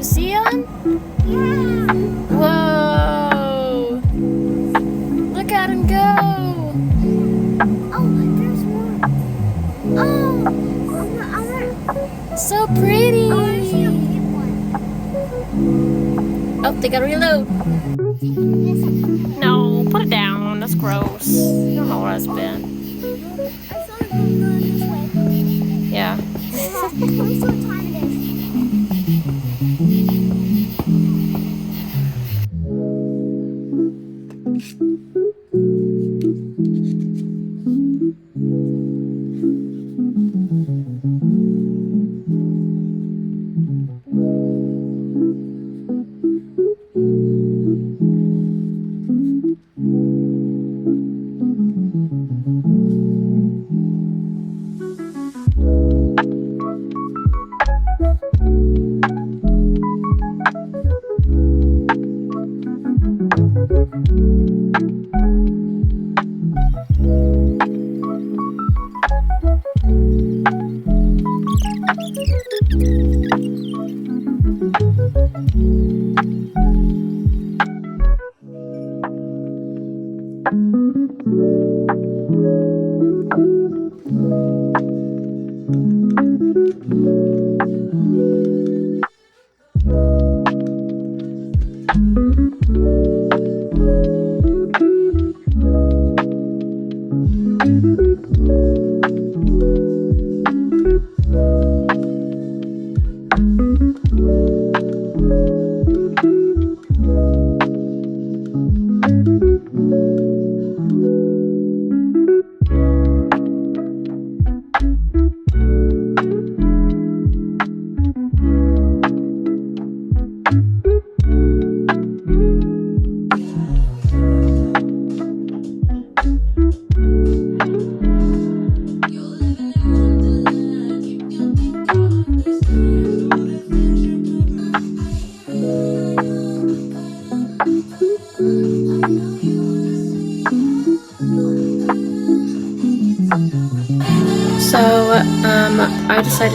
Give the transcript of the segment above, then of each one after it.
See him? Yeah. Whoa! Look at him go! Oh, there's one. Oh, I want. So pretty! I want to see a big one. Oh, they gotta reload. No, put it down. That's gross. You don't know where it's been. I saw it going this way. Yeah. Let me see what time it is.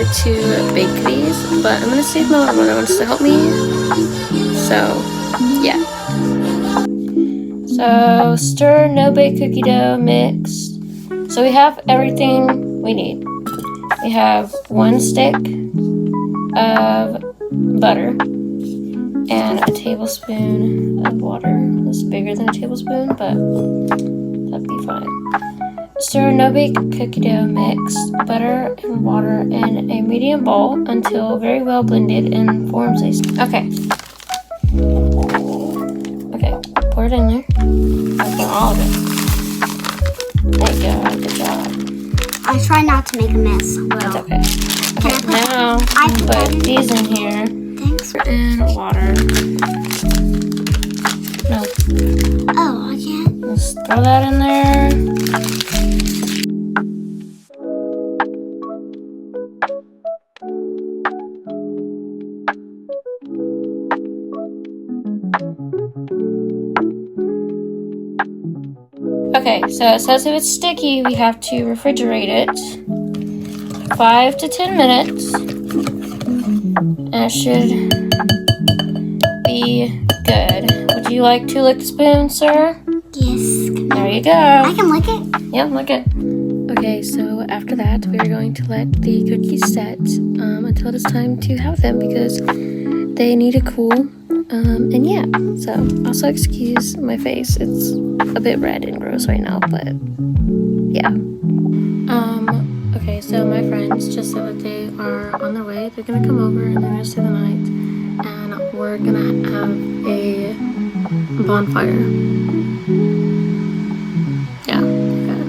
to bake these, but I'm gonna see if my little brother wants to help me. So, yeah. So, stir no-bake cookie dough mix. So we have everything we need. We have 1 stick of butter and a tablespoon of water. It's bigger than a tablespoon, but that'd be fine. Stir no-bake cookie dough mix, butter and water in a medium bowl until very well blended and forms a... Okay. Okay, pour it in there. I'll pour all of it. There you go, good job. I try not to make a mess. That's okay. Okay, now put these in here. Thanks. And water. No. Oh, I can't. Just throw that in there. Okay, so it says if it's sticky, we have to refrigerate it 5 to 10 minutes. And it should be good. Would you like to lick the spoon, sir? Yes. There you go. I can lick it. Yeah, lick it. Okay, so after that, we are going to let the cookies set until it's time to have them because they need to cool. And yeah, so also excuse my face. It's a bit red and gross right now, but yeah. Okay, so my friends just said that they are on their way. They're gonna come over and they're gonna stay the night, and we're gonna have a bonfire. Yeah, okay.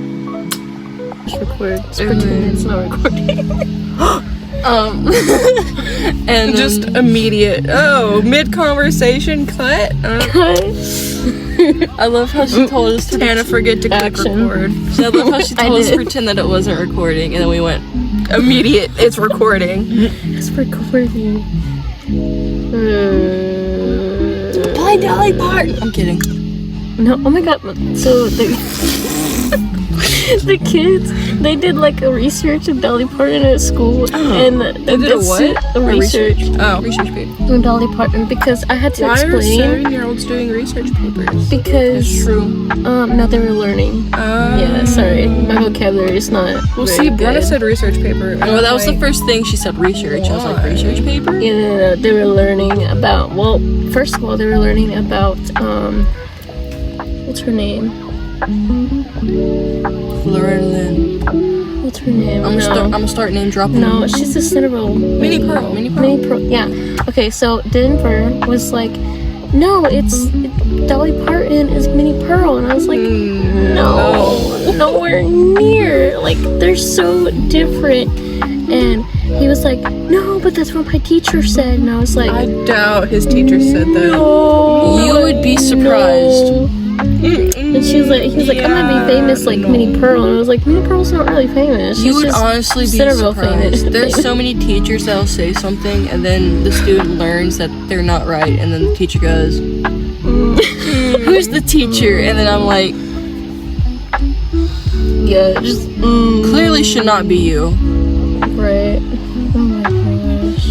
Just record. Just pretend it's not recording. And just immediate mid-conversation cut. I love how she told us to Tana forget to click record. I love how she told us to pretend that it wasn't recording, and then we went immediate. It's recording. It's recording. Play Dolly Parton. I'm kidding. No, oh my god. So the kids, they did like a research of Dolly Parton at school, and they did a what? A research. Research paper. On Dolly Parton because I had to explain. Why are 7-year-olds doing research papers? Because it's true. No, they were learning. Yeah, sorry, my vocabulary is not. Well, see, Brenna said research paper. Well, that was the first thing she said. Research. I was like, research paper. Yeah, they were learning about. Well, first of all, they were learning about what's her name? Lynn. What's her name? I'm gonna start name dropping. No, she's a Cinderella. Mini Pearl. Yeah. Okay, so Denver was like, no, it's Dolly Parton is Mini Pearl, and I was like, no, nowhere near. Like they're so different. And he was like, no, but that's what my teacher said. And I was like, I doubt his teacher said that. No, you would be surprised. No. And she was like, he was like, I might be famous like Minnie Pearl, and I was like, Minnie Pearl's not really famous. She's you would honestly be surprised. Famous. There's so many teachers that'll say something, and then the student learns that they're not right, and then the teacher goes, "Who's the teacher?" And then I'm like, yeah, just clearly should not be you. Right. Oh my gosh.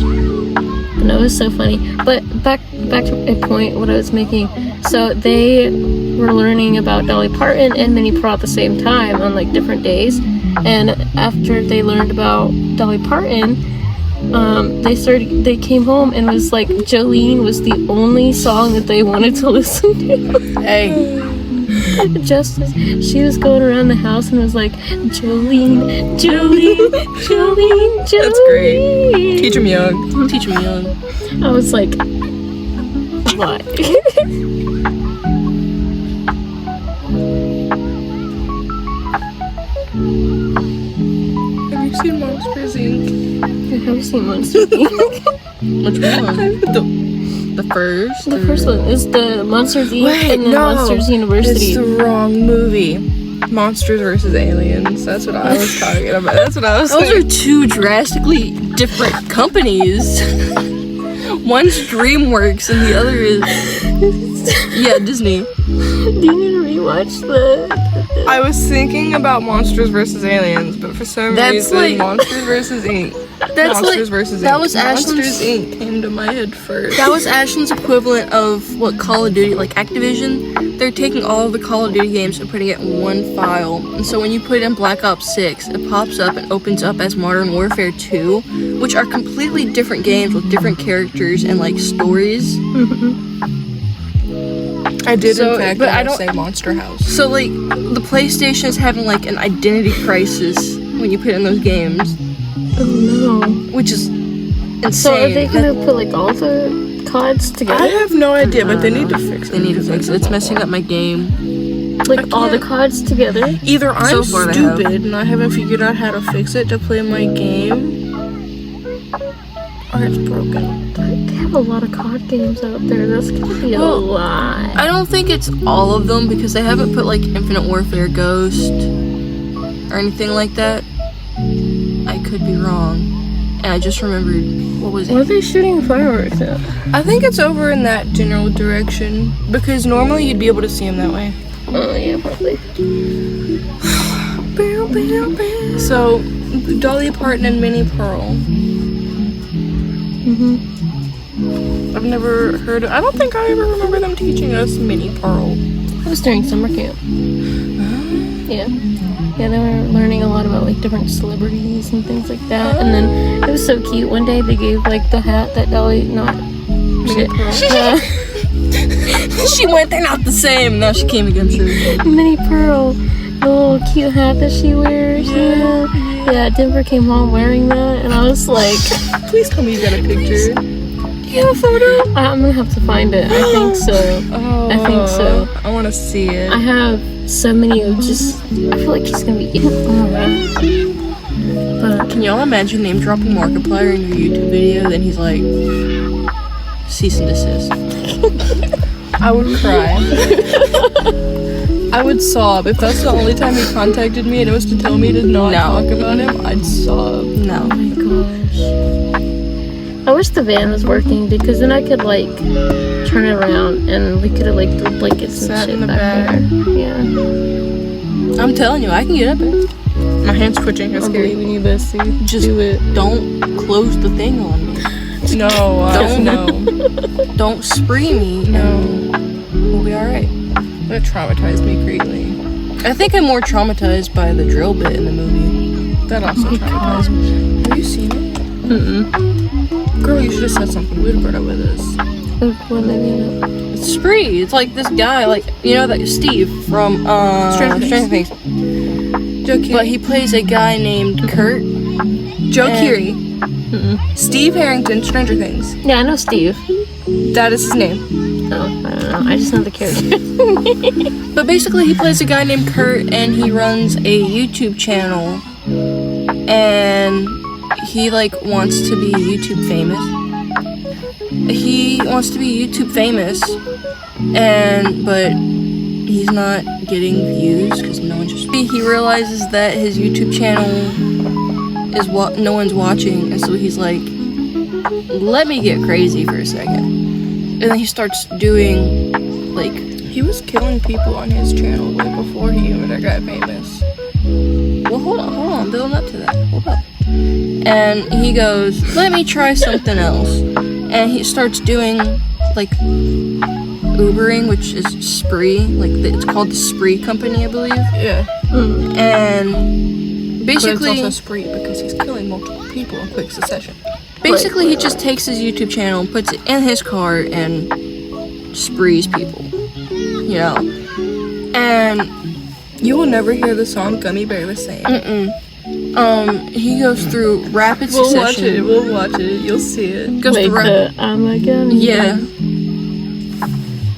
No, it was so funny. But back to a point what I was making. So they were learning about Dolly Parton and Minnie Pearl at the same time on like different days. And after they learned about Dolly Parton, they came home and was like Jolene was the only song that they wanted to listen to. Hey. Just she was going around the house and was like, Jolene. That's great. Teach them young. I was like, what? Have you seen Monsters, Inc? I have seen Monsters, Inc. Which one? The first? The first one is the Monsters, Inc. and then Monsters University. It's the wrong movie. Monsters versus Aliens. That's what I was talking about. That's what I was saying. Those are two drastically different companies. One's DreamWorks and the other is Disney. Do you need to rewatch I was thinking about Monsters versus Aliens, but for some reason Monsters versus Inc. That's Monsters versus that Inc. was Monsters Ashlyn's. Inc. came to my head first. That was Ashlyn's equivalent of what Call of Duty, like Activision. They're taking all of the Call of Duty games and putting it in one file. And so when you put in Black Ops 6, it pops up and opens up as Modern Warfare 2, which are completely different games with different characters and like stories. I did So, in fact but I want to don't- say Monster House. So like the PlayStation is having like an identity crisis when you put in those games, Oh no. which is insane. So are they gonna put like all the CODs I together? have no idea, but they need to fix it. They need to fix it. It's messing up my game. Like all the CODs together? Either I'm So far they have. stupid and I haven't figured out how to fix it to play my game, or it's broken. They have a lot of COD games out there. That's gonna be a Well, lot. I don't think it's all of them because they haven't put like Infinite Warfare Ghost or anything like that. I could be wrong. And I just remembered, what was Why are it? they shooting fireworks at? I think it's over in that general direction because normally you'd be able to see them that way. Oh yeah, probably. So, Dolly Parton and Minnie Pearl. I've never heard. I don't think I ever remember them teaching us Minnie Pearl. It was during summer camp. Yeah. Yeah, they were learning a lot about like different celebrities and things like that. And then it was so cute. One day they gave like the hat that Dolly shit. She went, they're not the same. Now she came against her. Minnie Pearl, the little cute hat that she wears. Yeah. Yeah, Denver came home wearing that, and I was like, Please tell me you got a picture. Do you have a photo? I'm gonna have to find it. I think so. Oh, I think so. I want to see it. I have so many of just. I feel like he's gonna be. But Can y'all imagine name dropping Markiplier in your YouTube video? Then he's like, cease and desist. I would cry. I would sob. If that's the only time he contacted me and it was to tell me to not talk about him, I'd sob. No. oh my gosh. I wish the van was working because then I could like turn it around and we could have like the blankets and Sat shit in the back back. there. Yeah. I'm telling you, I can get up there. My hand's twitching. It's I scary. believe in you, bestie. Just do it. don't close the thing on me. No, Don't. no. Don't spree me. No. We'll be alright. That traumatized me greatly. I think I'm more traumatized by the drill bit in the movie. That also traumatized me. Have you seen it? Mm-mm. Girl, you should have said something. We'd have brought it with us. What maybe not. It's spree. It's like this guy, like, you know, that Steve from Stranger Things. Joe Keery. But he plays a guy named Kurt. Joe and- Keery. Steve Harrington, Stranger Things. Yeah, I know Steve. That is his name. Oh, I don't know. I just know the character. But basically, he plays a guy named Kurt, and he runs a YouTube channel. And he, like, wants to be YouTube famous. He wants to be YouTube famous, but he's not getting views because no one just. He realizes that his YouTube channel is what no one's watching, and so he's like, "Let me get crazy for a second." And then he starts doing like. He was killing people on his channel way before he even got famous. Well, hold on, building up to that. Hold up. And he goes, "Let me try something else." And he starts doing like Ubering, which is Spree. Like it's called the Spree Company, I believe. Yeah. And But it's basically, also spree because he's killing multiple people in quick succession. basically he just takes his YouTube channel, puts it in his car, and sprees people. You know. And You will never hear the song Gummy Bear the same. he goes through rapid We'll succession. watch it. You'll see it. Goes Wait, through I'm a gummy. yeah.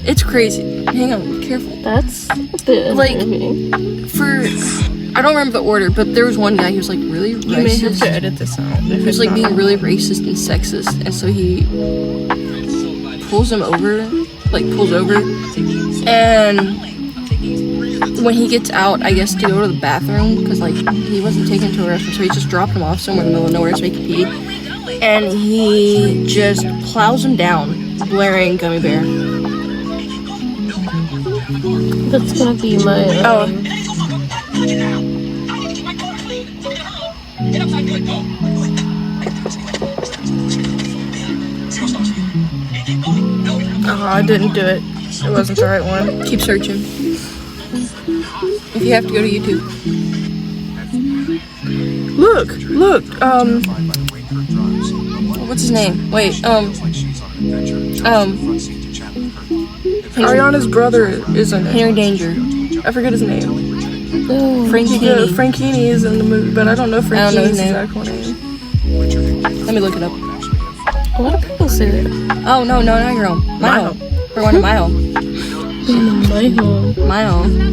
It's crazy. Hang on, be careful. That's a bit Like, unnerving. I don't remember the order, but there was one guy who was like really You may have racist. to edit this out. He was like being really racist and sexist, and so he pulls over, and when he gets out, I guess to go to the bathroom, because like he wasn't taken to a restaurant, so he just dropped him off somewhere in the middle of nowhere so he could pee, and he just plows him down, blaring Gummy Bear. That's gonna be my. Oh, I didn't do it. It wasn't the right one. Keep searching. If you have to go to YouTube. Look, look. What's his name? Wait, Ariana's brother is in it. Henry Danger. I forget his name. Frankini. Frankini is in the movie, but I don't know I don't know Frankini's his name. actual name. Let me look it up. A lot of people say that. Oh, no, not your home. My home. We're going to my home. My home. My home.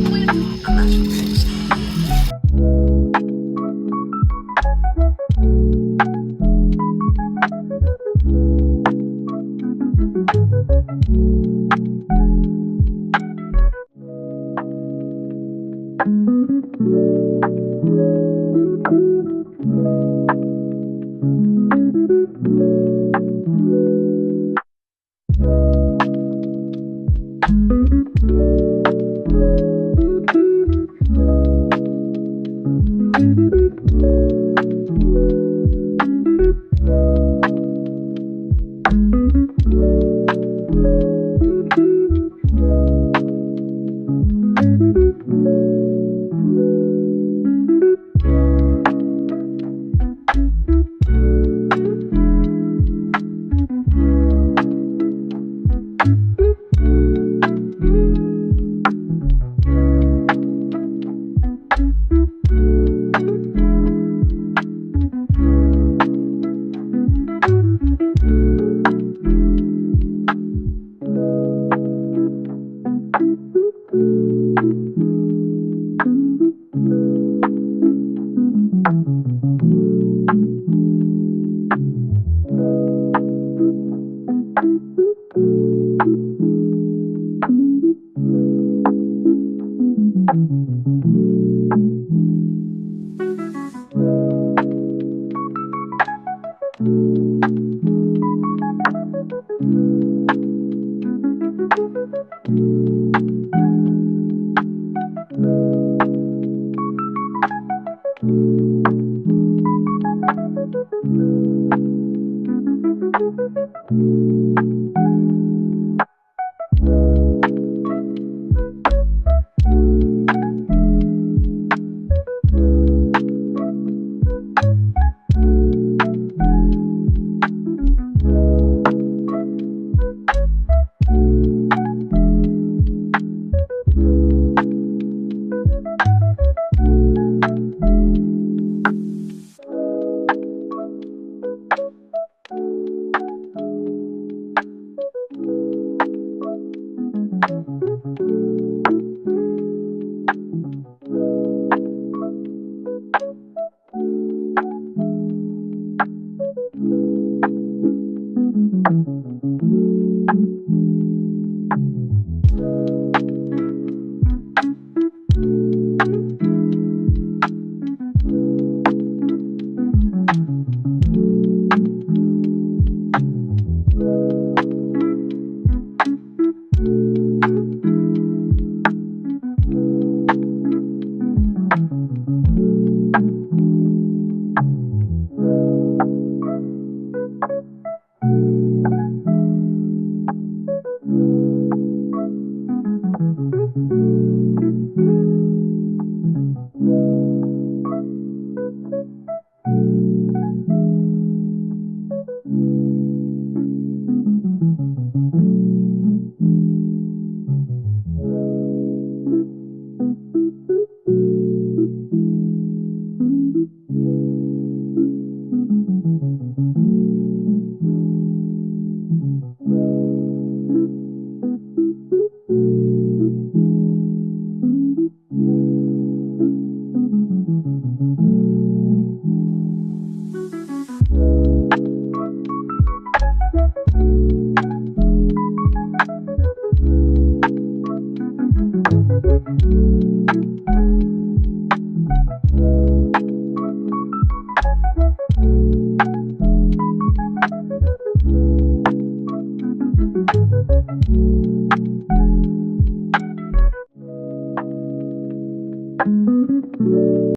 Thank you.